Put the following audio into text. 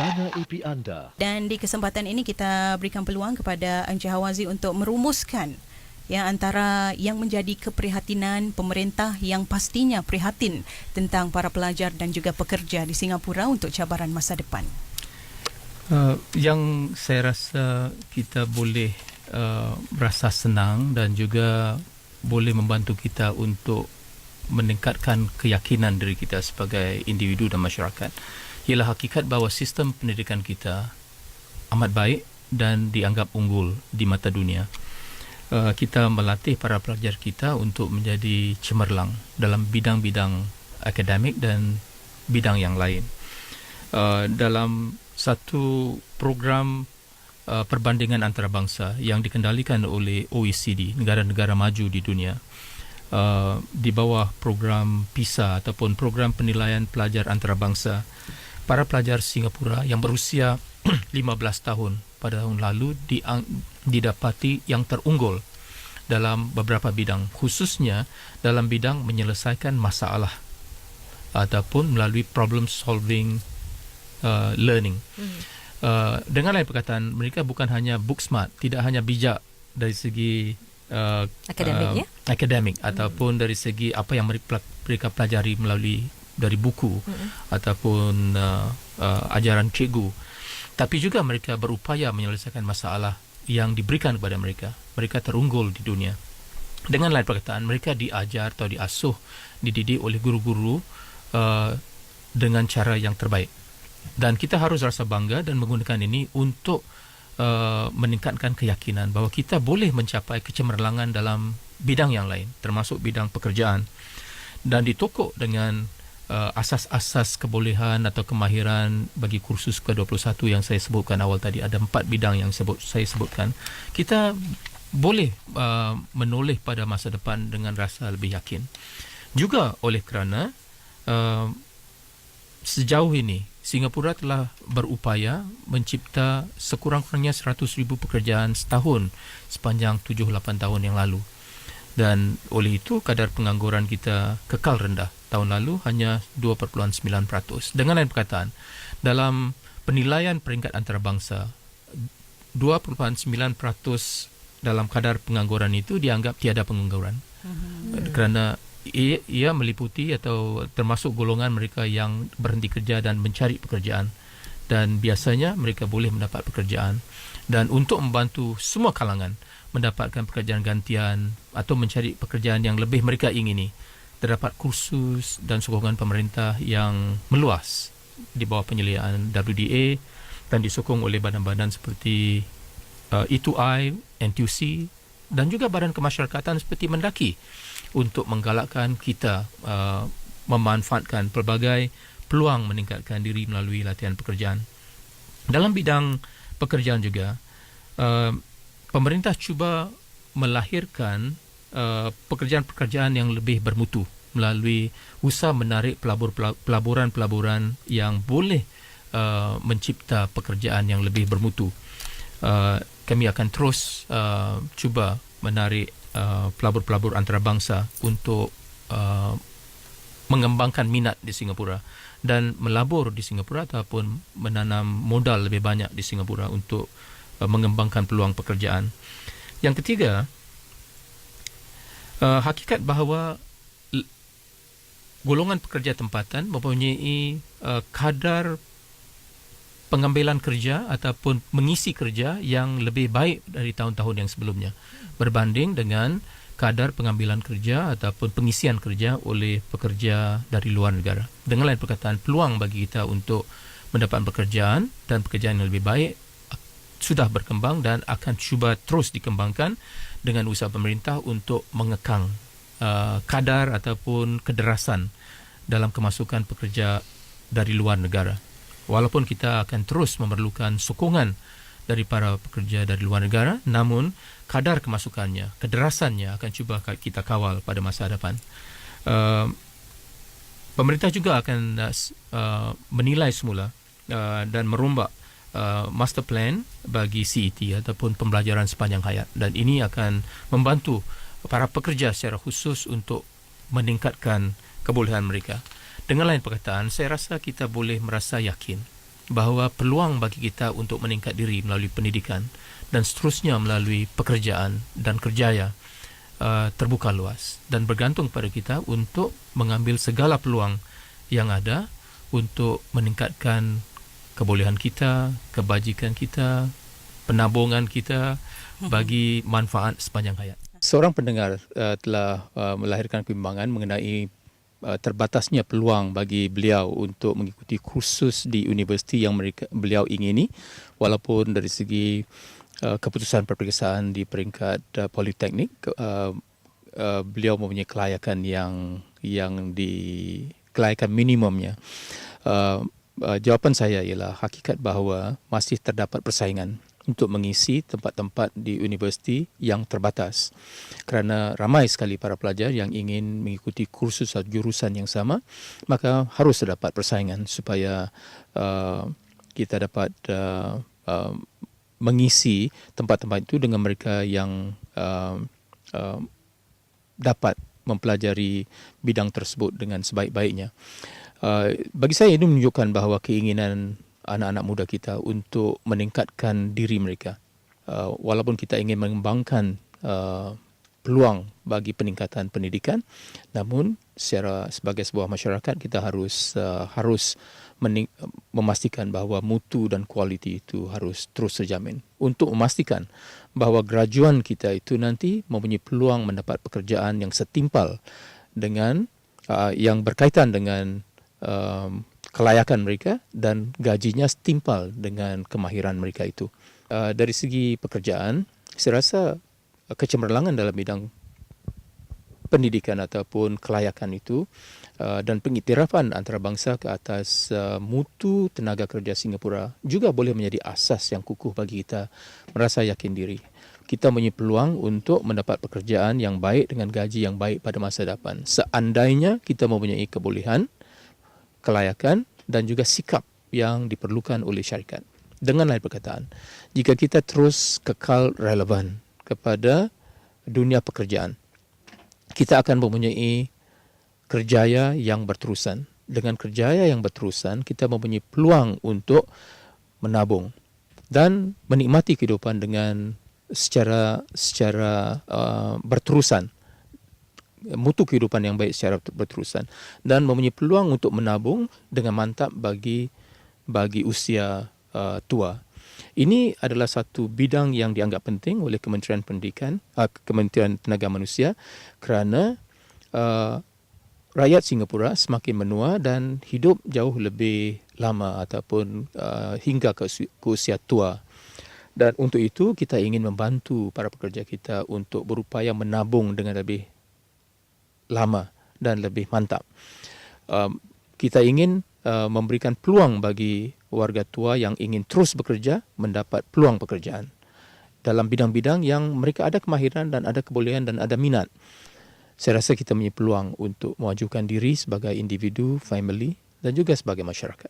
Suasana IP anda. Dan di kesempatan ini kita berikan peluang kepada Encik Hawazi untuk merumuskan antara yang menjadi keprihatinan pemerintah yang pastinya prihatin tentang para pelajar dan juga pekerja di Singapura untuk cabaran masa depan. Yang saya rasa kita boleh rasa senang dan juga boleh membantu kita untuk meningkatkan keyakinan diri kita sebagai individu dan masyarakat ialah hakikat bahawa sistem pendidikan kita amat baik dan dianggap unggul di mata dunia. Kita melatih para pelajar kita untuk menjadi cemerlang dalam bidang-bidang akademik dan bidang yang lain. Dalam satu program perbandingan antarabangsa yang dikendalikan oleh OECD, negara-negara maju di dunia, di bawah program PISA ataupun program penilaian pelajar antarabangsa, para pelajar Singapura yang berusia 15 tahun pada tahun lalu didapati yang terunggul dalam beberapa bidang, khususnya dalam bidang menyelesaikan masalah ataupun melalui problem solving learning. Dengan lain perkataan, mereka bukan hanya book smart, tidak hanya bijak dari segi akademik ataupun dari segi apa yang mereka pelajari melalui dari buku ataupun ajaran cikgu, tapi juga mereka berupaya menyelesaikan masalah yang diberikan kepada mereka. Mereka terunggul di dunia. Dengan lain perkataan, mereka diajar atau diasuh, dididik oleh guru-guru dengan cara yang terbaik. Dan kita harus rasa bangga dan menggunakan ini untuk meningkatkan keyakinan bahawa kita boleh mencapai kecemerlangan dalam bidang yang lain, termasuk bidang pekerjaan, dan ditokok dengan asas-asas kebolehan atau kemahiran bagi kursus ke-21 yang saya sebutkan awal tadi. Ada 4 bidang yang saya sebutkan. Kita boleh menoleh pada masa depan dengan rasa lebih yakin. Juga oleh kerana sejauh ini Singapura telah berupaya mencipta sekurang-kurangnya 100,000 pekerjaan setahun sepanjang 7-8 tahun yang lalu. Dan oleh itu kadar pengangguran kita kekal rendah. Tahun lalu hanya 2.9%. Dengan lain perkataan, dalam penilaian peringkat antarabangsa, 2.9% dalam kadar pengangguran itu dianggap tiada pengangguran. Kerana ia meliputi atau termasuk golongan mereka yang berhenti kerja dan mencari pekerjaan, dan biasanya mereka boleh mendapat pekerjaan. Dan untuk membantu semua kalangan mendapatkan pekerjaan gantian atau mencari pekerjaan yang lebih mereka ingini, terdapat kursus dan sokongan pemerintah yang meluas di bawah penyeliaan WDA dan disokong oleh badan-badan seperti E2I, NTUC dan juga badan kemasyarakatan seperti Mendaki untuk menggalakkan kita memanfaatkan pelbagai peluang meningkatkan diri melalui latihan pekerjaan. Dalam bidang pekerjaan juga, pemerintah cuba melahirkan pekerjaan-pekerjaan yang lebih bermutu melalui usaha menarik pelaburan-pelaburan yang boleh mencipta pekerjaan yang lebih bermutu. Kami akan terus cuba menarik pelabur-pelabur antarabangsa untuk mengembangkan minat di Singapura dan melabur di Singapura ataupun menanam modal lebih banyak di Singapura untuk mengembangkan peluang pekerjaan. Yang ketiga, hakikat bahawa golongan pekerja tempatan mempunyai kadar pengambilan kerja ataupun mengisi kerja yang lebih baik dari tahun-tahun yang sebelumnya berbanding dengan kadar pengambilan kerja ataupun pengisian kerja oleh pekerja dari luar negara. Dengan lain perkataan, peluang bagi kita untuk mendapat pekerjaan dan pekerjaan yang lebih baik sudah berkembang dan akan cuba terus dikembangkan dengan usaha pemerintah untuk mengekang kadar ataupun kederasan dalam kemasukan pekerja dari luar negara. Walaupun kita akan terus memerlukan sokongan dari para pekerja dari luar negara, namun kadar kemasukannya, kederasannya akan cuba kita kawal pada masa depan. Pemerintah juga akan menilai semula dan merombak master plan bagi CET ataupun pembelajaran sepanjang hayat, dan ini akan membantu para pekerja secara khusus untuk meningkatkan kebolehan mereka. Dengan lain perkataan, saya rasa kita boleh merasa yakin bahawa peluang bagi kita untuk meningkat diri melalui pendidikan dan seterusnya melalui pekerjaan dan kerjaya terbuka luas dan bergantung pada kita untuk mengambil segala peluang yang ada untuk meningkatkan kebolehan kita, kebajikan kita, penabungan kita bagi manfaat sepanjang hayat. Seorang pendengar telah melahirkan kebimbangan mengenai terbatasnya peluang bagi beliau untuk mengikuti kursus di universiti yang beliau ingini, walaupun dari segi keputusan peperiksaan di peringkat politeknik beliau mempunyai kelayakan yang kelayakan minimumnya. Jawapan saya ialah hakikat bahawa masih terdapat persaingan untuk mengisi tempat-tempat di universiti yang terbatas. Kerana ramai sekali para pelajar yang ingin mengikuti kursus atau jurusan yang sama, maka harus terdapat persaingan supaya kita dapat mengisi tempat-tempat itu dengan mereka yang dapat mempelajari bidang tersebut dengan sebaik-baiknya. Bagi saya ini menunjukkan bahawa keinginan anak-anak muda kita untuk meningkatkan diri mereka. Walaupun kita ingin mengembangkan peluang bagi peningkatan pendidikan, namun sebagai sebuah masyarakat kita harus memastikan bahawa mutu dan kualiti itu harus terus terjamin untuk memastikan bahawa graduan kita itu nanti mempunyai peluang mendapat pekerjaan yang setimpal dengan yang berkaitan dengan kelayakan mereka dan gajinya setimpal dengan kemahiran mereka itu. Dari segi pekerjaan, saya rasa kecemerlangan dalam bidang pendidikan ataupun kelayakan itu dan pengiktirafan antarabangsa ke atas mutu tenaga kerja Singapura juga boleh menjadi asas yang kukuh bagi kita merasa yakin diri. Kita mempunyai peluang untuk mendapat pekerjaan yang baik dengan gaji yang baik pada masa depan. Seandainya kita mempunyai kebolehan, kelayakan dan juga sikap yang diperlukan oleh syarikat. Dengan lain perkataan, jika kita terus kekal relevan kepada dunia pekerjaan, kita akan mempunyai kerjaya yang berterusan. Dengan kerjaya yang berterusan, kita mempunyai peluang untuk menabung dan menikmati kehidupan dengan secara berterusan. Mutu kehidupan yang baik secara berterusan dan mempunyai peluang untuk menabung dengan mantap bagi usia tua. Ini adalah satu bidang yang dianggap penting oleh Kementerian Pendidikan, Kementerian Tenaga Manusia kerana rakyat Singapura semakin menua dan hidup jauh lebih lama ataupun hingga ke usia tua. Dan untuk itu kita ingin membantu para pekerja kita untuk berupaya menabung dengan lebih lama dan lebih mantap. Kita ingin memberikan peluang bagi warga tua yang ingin terus bekerja mendapat peluang pekerjaan dalam bidang-bidang yang mereka ada kemahiran dan ada kebolehan dan ada minat. Saya rasa kita mempunyai peluang untuk memajukan diri sebagai individu, family dan juga sebagai masyarakat.